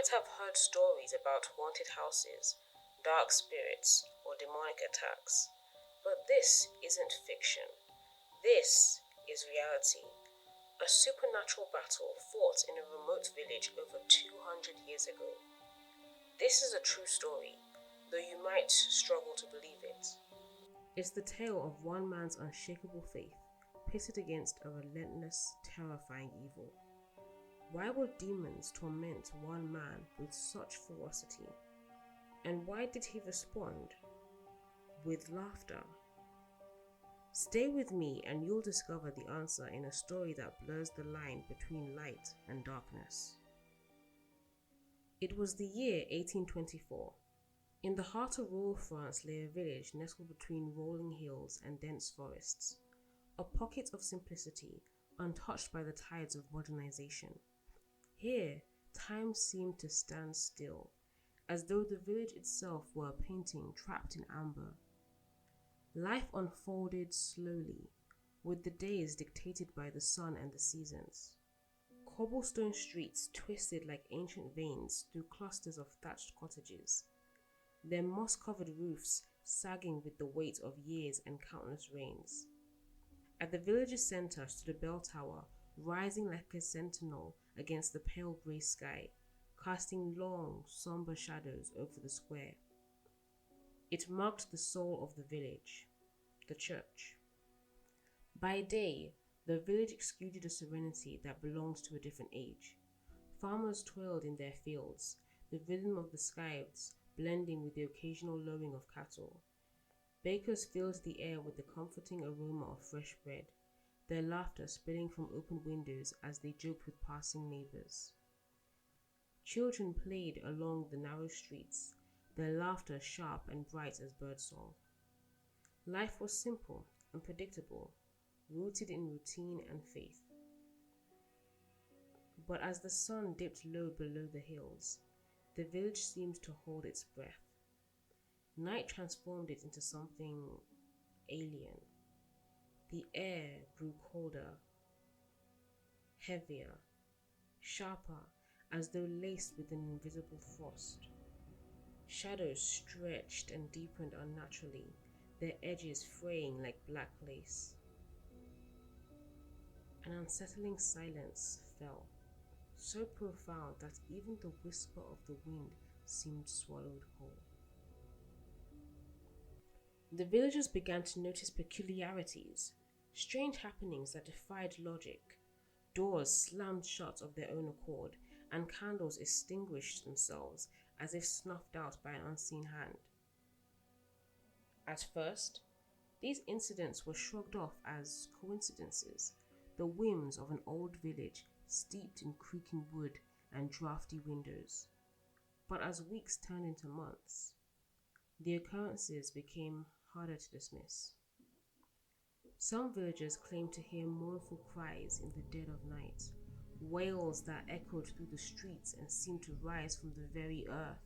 might have heard stories about haunted houses, dark spirits, or demonic attacks, but this isn't fiction. This is reality. A supernatural battle fought in a remote village over 200 years ago. This is a true story, though you might struggle to believe it. It's the tale of one man's unshakable faith, pitted against a relentless, terrifying evil. Why would demons torment one man with such ferocity? And why did he respond? With laughter. Stay with me and you'll discover the answer in a story that blurs the line between light and darkness. It was the year 1824. In the heart of rural France lay a village nestled between rolling hills and dense forests, a pocket of simplicity untouched by the tides of modernization. Here, time seemed to stand still, as though the village itself were a painting trapped in amber. Life unfolded slowly, with the days dictated by the sun and the seasons. Cobblestone streets twisted like ancient veins through clusters of thatched cottages, their moss-covered roofs sagging with the weight of years and countless rains. At the village's center stood a bell tower, rising like a sentinel against the pale grey sky, casting long, somber shadows over the square. It marked the soul of the village, the church. By day, the village exuded a serenity that belonged to a different age. Farmers toiled in their fields, the rhythm of the scythes blending with the occasional lowing of cattle. Bakers filled the air with the comforting aroma of fresh bread, their laughter spilling from open windows as they joked with passing neighbors. Children played along the narrow streets, their laughter sharp and bright as birdsong. Life was simple and predictable, rooted in routine and faith. But as the sun dipped low below the hills, the village seemed to hold its breath. Night transformed it into something alien. The air grew colder, heavier, sharper, as though laced with an invisible frost. Shadows stretched and deepened unnaturally, their edges fraying like black lace. An unsettling silence fell, so profound that even the whisper of the wind seemed swallowed whole. The villagers began to notice peculiarities, strange happenings that defied logic. Doors slammed shut of their own accord, and candles extinguished themselves as if snuffed out by an unseen hand. At first, these incidents were shrugged off as coincidences, the whims of an old village steeped in creaking wood and drafty windows. But as weeks turned into months, the occurrences became harder to dismiss. Some villagers claimed to hear mournful cries in the dead of night, wails that echoed through the streets and seemed to rise from the very earth.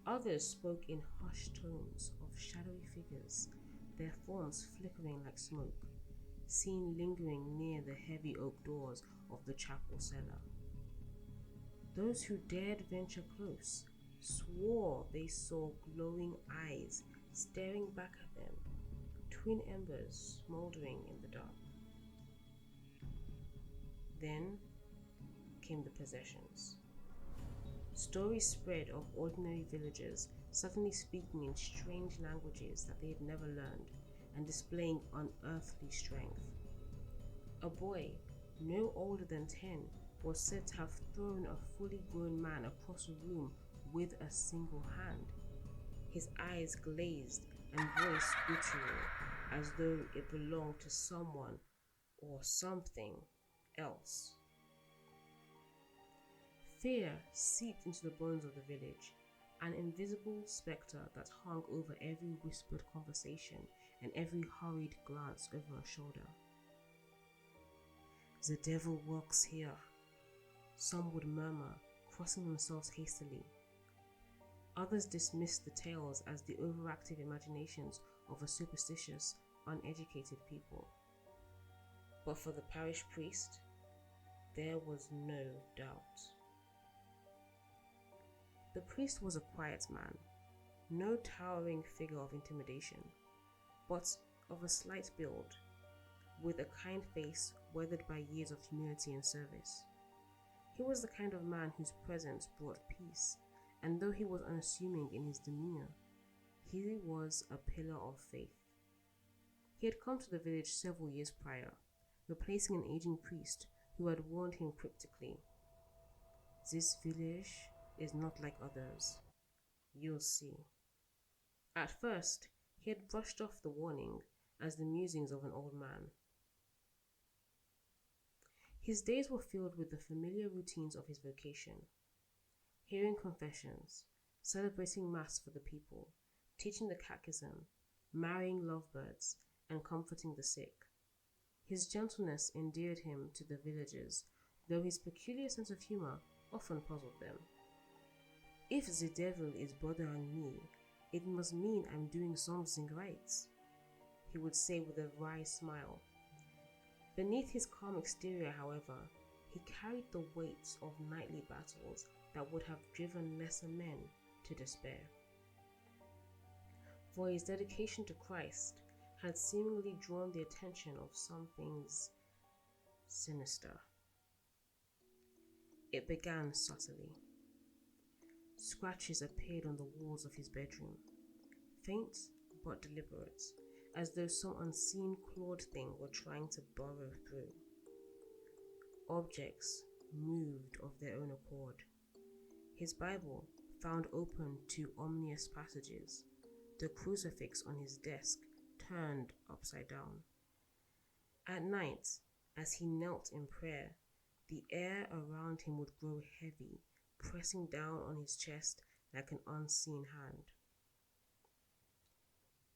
Others spoke in hushed tones of shadowy figures, their forms flickering like smoke, seen lingering near the heavy oak doors of the chapel cellar. Those who dared venture close swore they saw glowing eyes staring back at them, twin embers smoldering in the dark. Then came the possessions. Stories spread of ordinary villagers suddenly speaking in strange languages that they had never learned and displaying unearthly strength. A boy, no older than 10, was said to have thrown a fully grown man across a room with a single hand. His eyes glazed and voice guttural, as though it belonged to someone or something else. Fear seeped into the bones of the village, an invisible spectre that hung over every whispered conversation and every hurried glance over a shoulder. "The devil works here," some would murmur, crossing themselves hastily. Others dismissed the tales as the overactive imaginations of a superstitious, uneducated people. But for the parish priest, there was no doubt. The priest was a quiet man, no towering figure of intimidation, but of a slight build, with a kind face weathered by years of humility and service. He was the kind of man whose presence brought peace, and though he was unassuming in his demeanor, he was a pillar of faith. He had come to the village several years prior, replacing an aging priest who had warned him cryptically, "This village is not like others. You'll see." At first, he had brushed off the warning as the musings of an old man. His days were filled with the familiar routines of his vocation: hearing confessions, celebrating Mass for the people, teaching the catechism, marrying lovebirds, and comforting the sick. His gentleness endeared him to the villagers, though his peculiar sense of humor often puzzled them. "If the devil is bothering me, it must mean I'm doing something right," he would say with a wry smile. Beneath his calm exterior, however, he carried the weight of nightly battles that would have driven lesser men to despair. For his dedication to Christ had seemingly drawn the attention of some things sinister. It began subtly. Scratches appeared on the walls of his bedroom, faint but deliberate, as though some unseen clawed thing were trying to burrow through. Objects moved of their own accord. His Bible, found open to ominous passages, the crucifix on his desk turned upside down. At night, as he knelt in prayer, the air around him would grow heavy, pressing down on his chest like an unseen hand.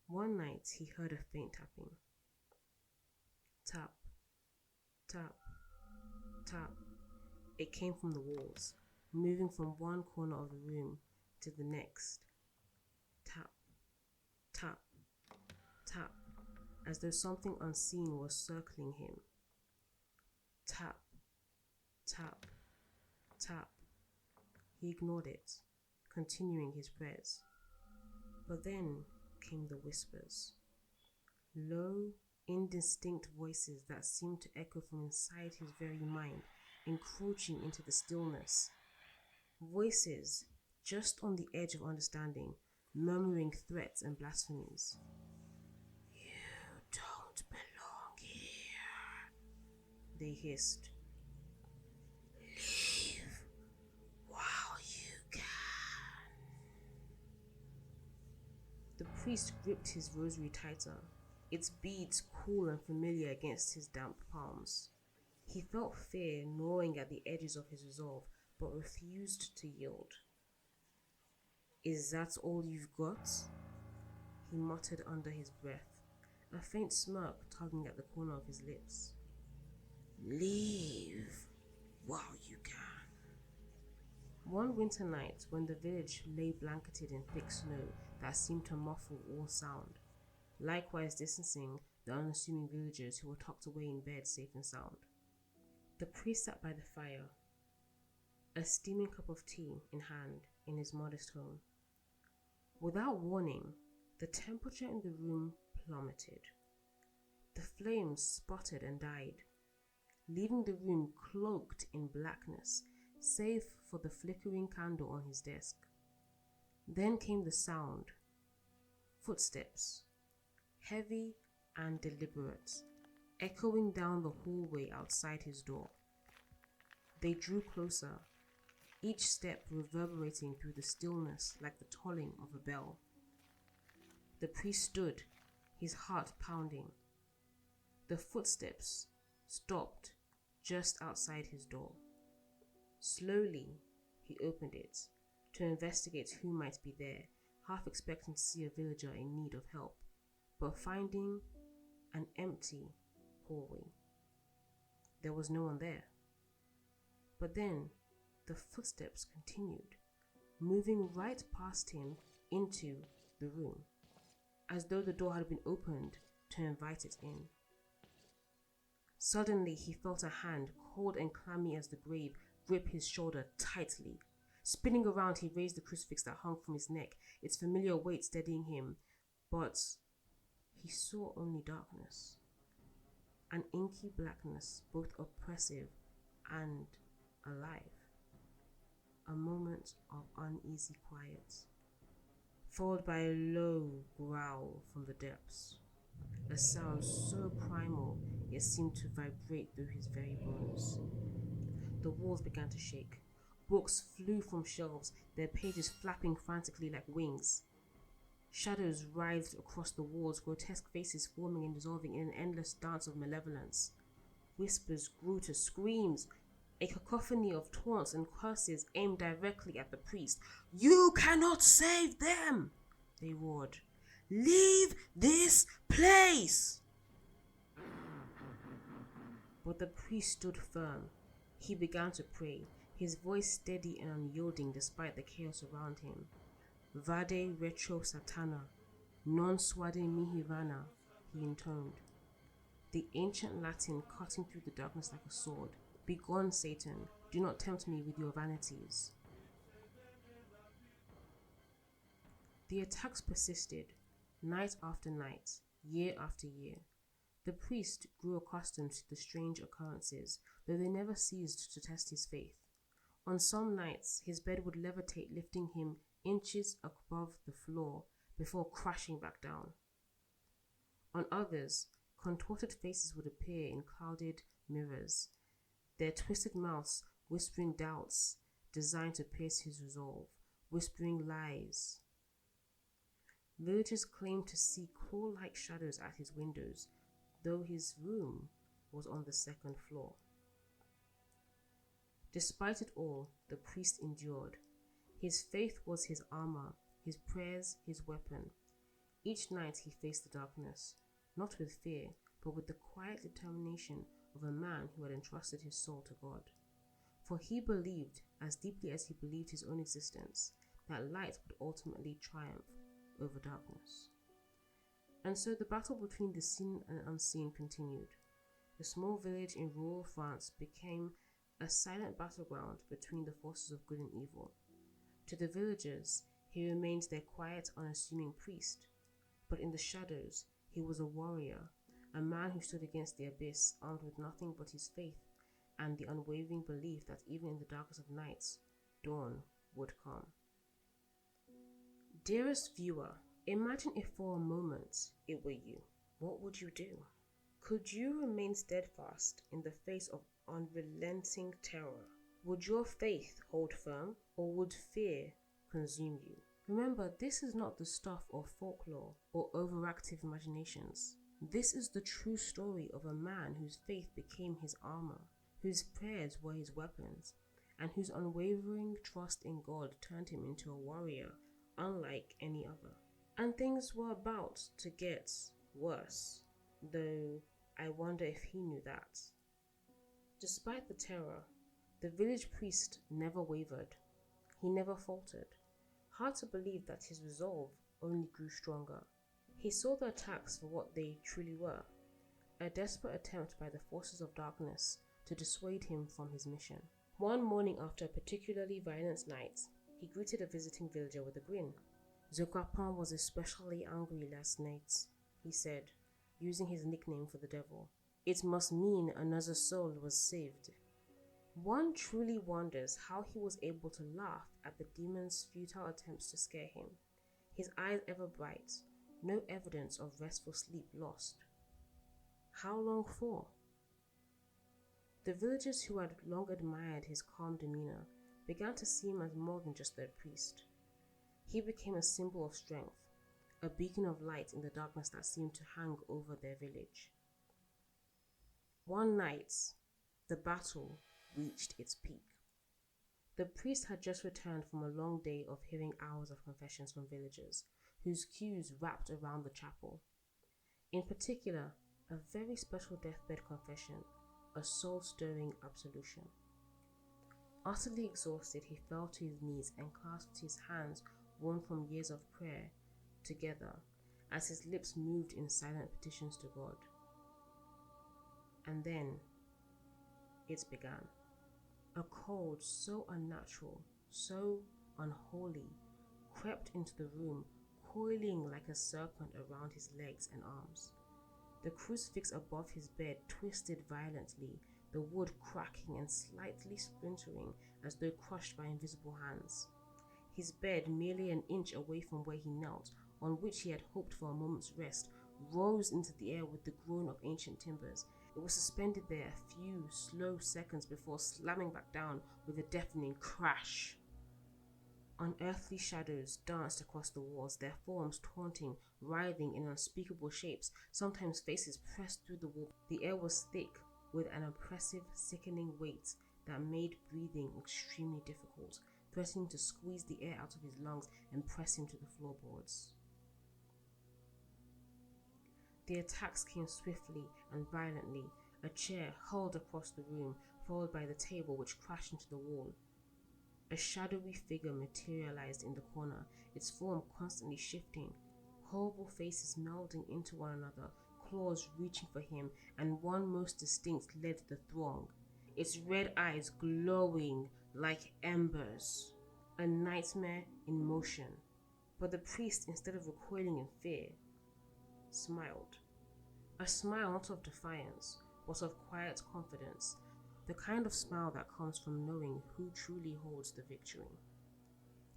One night he heard a faint tapping. Tap, tap, tap. It came from the walls, moving from one corner of the room to the next. Tap, tap, tap, as though something unseen was circling him. Tap, tap, tap. He ignored it, continuing his prayers. But then came the whispers. Low, indistinct voices that seemed to echo from inside his very mind, encroaching into the stillness. Voices just on the edge of understanding, murmuring threats and blasphemies. "You don't belong here," they hissed. "Leave while you can." The priest gripped his rosary tighter, its beads cool and familiar against his damp palms. He felt fear gnawing at the edges of his resolve, but refused to yield. "Is that all you've got?" he muttered under his breath, a faint smirk tugging at the corner of his lips. "Leave while you can." One winter night, when the village lay blanketed in thick snow that seemed to muffle all sound, likewise distancing the unassuming villagers who were tucked away in bed safe and sound, the priest sat by the fire, a steaming cup of tea in hand in his modest home. Without warning, the temperature in the room plummeted. The flames sputtered and died, leaving the room cloaked in blackness, save for the flickering candle on his desk. Then came the sound. Footsteps, heavy and deliberate, echoing down the hallway outside his door. They drew closer, each step reverberating through the stillness like the tolling of a bell. The priest stood, his heart pounding. The footsteps stopped just outside his door. Slowly, he opened it to investigate who might be there, half expecting to see a villager in need of help, but finding an empty hallway. There was no one there. But then, the footsteps continued, moving right past him into the room, as though the door had been opened to invite it in. Suddenly, he felt a hand, cold and clammy as the grave, grip his shoulder tightly. Spinning around, he raised the crucifix that hung from his neck, its familiar weight steadying him. But he saw only darkness. An inky blackness, both oppressive and alive. A moment of uneasy quiet, followed by a low growl from the depths. A sound so primal it seemed to vibrate through his very bones. The walls began to shake. Books flew from shelves, their pages flapping frantically like wings. Shadows writhed across the walls, grotesque faces forming and dissolving in an endless dance of malevolence. Whispers grew to screams, a cacophony of taunts and curses aimed directly at the priest. "You cannot save them!" they roared. "Leave this place!" But the priest stood firm. He began to pray, his voice steady and unyielding despite the chaos around him. "Vade retro satana, non suade mihi vana," he intoned, the ancient Latin cutting through the darkness like a sword. "Begone, Satan, do not tempt me with your vanities." The attacks persisted, night after night, year after year. The priest grew accustomed to the strange occurrences, though they never ceased to test his faith. On some nights, his bed would levitate, lifting him inches above the floor before crashing back down. On others, contorted faces would appear in clouded mirrors, their twisted mouths whispering doubts designed to pierce his resolve, whispering lies. Villagers claimed to see claw-like shadows at his windows, though his room was on the second floor. Despite it all, the priest endured. His faith was his armor, his prayers his weapon. Each night he faced the darkness, not with fear, but with the quiet determination of a man who had entrusted his soul to God. For he believed, as deeply as he believed his own existence, that light would ultimately triumph over darkness. And so the battle between the seen and unseen continued. The small village in rural France became a silent battleground between the forces of good and evil. To the villagers, he remained their quiet, unassuming priest, but in the shadows, he was a warrior, a man who stood against the abyss, armed with nothing but his faith and the unwavering belief that even in the darkest of nights, dawn would come. Dearest viewer, imagine if for a moment it were you. What would you do? Could you remain steadfast in the face of unrelenting terror? Would your faith hold firm, or would fear consume you? Remember, this is not the stuff of folklore or overactive imaginations. This is the true story of a man whose faith became his armor, whose prayers were his weapons, and whose unwavering trust in God turned him into a warrior unlike any other. And things were about to get worse, though I wonder if he knew that. Despite the terror, the village priest never wavered. He never faltered. Hard to believe that his resolve only grew stronger. He saw the attacks for what they truly were, a desperate attempt by the forces of darkness to dissuade him from his mission. One morning after a particularly violent night, he greeted a visiting villager with a grin. "The Capon was especially angry last night," he said, using his nickname for the devil. "It must mean another soul was saved." One truly wonders how he was able to laugh at the demon's futile attempts to scare him, his eyes ever bright, no evidence of restful sleep lost. How long for? The villagers who had long admired his calm demeanor began to see him as more than just their priest. He became a symbol of strength, a beacon of light in the darkness that seemed to hang over their village. One night, the battle reached its peak. The priest had just returned from a long day of hearing hours of confessions from villagers, whose queues wrapped around the chapel. In particular, a very special deathbed confession, a soul-stirring absolution. Utterly exhausted, he fell to his knees and clasped his hands, worn from years of prayer, together as his lips moved in silent petitions to God. And then it began. A cold so unnatural, so unholy, crept into the room, coiling like a serpent around his legs and arms. The crucifix above his bed twisted violently, the wood cracking and slightly splintering as though crushed by invisible hands. His bed, merely an inch away from where he knelt, on which he had hoped for a moment's rest, rose into the air with the groan of ancient timbers. It was suspended there a few slow seconds before slamming back down with a deafening crash. Unearthly shadows danced across the walls, their forms taunting, writhing in unspeakable shapes, sometimes faces pressed through the wall. The air was thick with an oppressive, sickening weight that made breathing extremely difficult, threatening to squeeze the air out of his lungs and press him to the floorboards. The attacks came swiftly and violently, a chair hurled across the room, followed by the table which crashed into the wall. A shadowy figure materialized in the corner, its form constantly shifting, horrible faces melding into one another, claws reaching for him, and one most distinct led the throng, its red eyes glowing like embers. A nightmare in motion. But the priest, instead of recoiling in fear, smiled. A smile not of defiance, but of quiet confidence, the kind of smile that comes from knowing who truly holds the victory.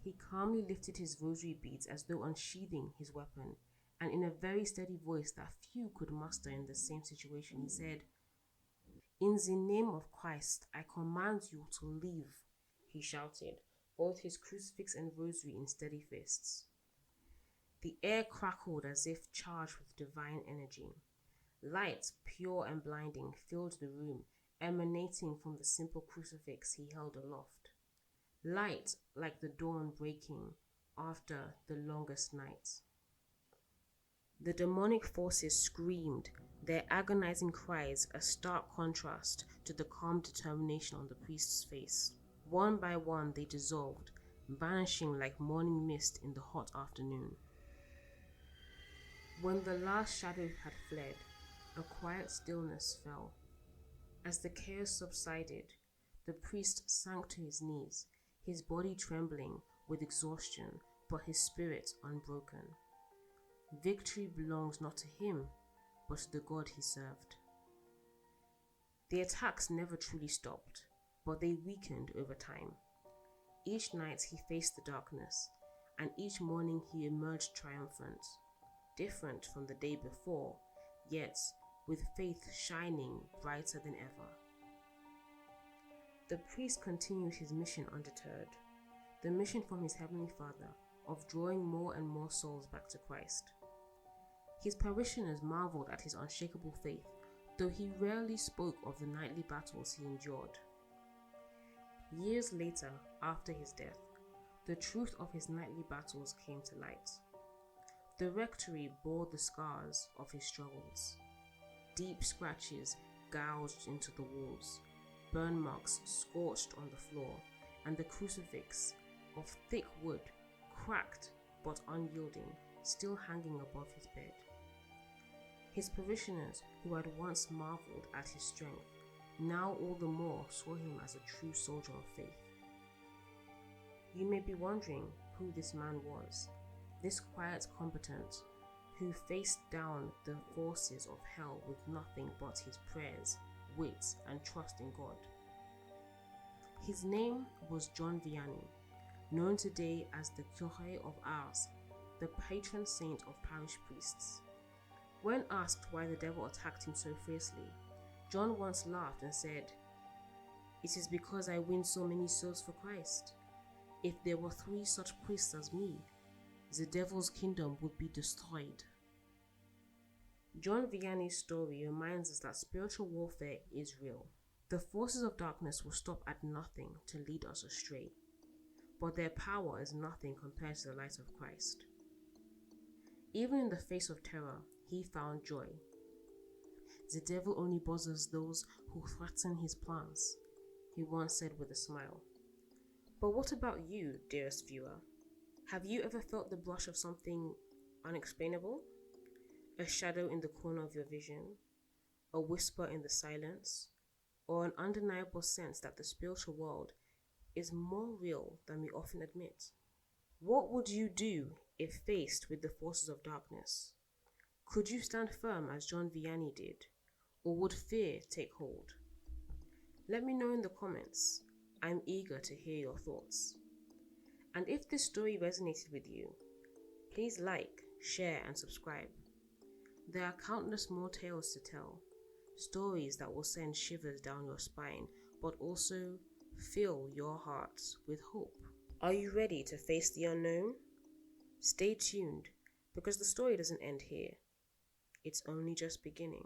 He calmly lifted his rosary beads as though unsheathing his weapon, and in a very steady voice that few could muster in the same situation, he said, "In the name of Christ, I command you to leave," he shouted, both his crucifix and rosary in steady fists. The air crackled as if charged with divine energy. Light, pure and blinding, filled the room, emanating from the simple crucifix he held aloft. Light like the dawn breaking after the longest night. The demonic forces screamed, their agonizing cries a stark contrast to the calm determination on the priest's face. One by one they dissolved, vanishing like morning mist in the hot afternoon. When the last shadow had fled, a quiet stillness fell. As the chaos subsided, the priest sank to his knees, his body trembling with exhaustion, but his spirit unbroken. Victory belongs not to him, but to the God he served. The attacks never truly stopped, but they weakened over time. Each night he faced the darkness, and each morning he emerged triumphant, different from the day before, yet with faith shining brighter than ever. The priest continued his mission undeterred, the mission from his Heavenly Father of drawing more and more souls back to Christ. His parishioners marveled at his unshakable faith, though he rarely spoke of the nightly battles he endured. Years later, after his death, the truth of his nightly battles came to light. The rectory bore the scars of his struggles. Deep scratches gouged into the walls, burn marks scorched on the floor, and the crucifix, of thick wood, cracked but unyielding, still hanging above his bed. His parishioners, who had once marveled at his strength, now all the more saw him as a true soldier of faith. You may be wondering who this man was, this quiet combatant who faced down the forces of hell with nothing but his prayers, wits, and trust in God. His name was John Vianney, known today as the Curé of Ars, the patron saint of parish priests. When asked why the devil attacked him so fiercely, John once laughed and said, "It is because I win so many souls for Christ. If there were 3 such priests as me, the devil's kingdom would be destroyed." John Vianney's story reminds us that spiritual warfare is real. The forces of darkness will stop at nothing to lead us astray, but their power is nothing compared to the light of Christ. Even in the face of terror, he found joy. "The devil only bothers those who threaten his plans," he once said with a smile. But what about you, dearest viewer? Have you ever felt the blush of something unexplainable? A shadow in the corner of your vision? A whisper in the silence? Or an undeniable sense that the spiritual world is more real than we often admit. What would you do if faced with the forces of darkness? Could you stand firm as John Vianney did, or would fear take hold? Let me know in the comments. I'm eager to hear your thoughts. And if this story resonated with you, please like, share, and subscribe. There are countless more tales to tell, stories that will send shivers down your spine, but also fill your hearts with hope. Are you ready to face the unknown? Stay tuned, because the story doesn't end here. It's only just beginning.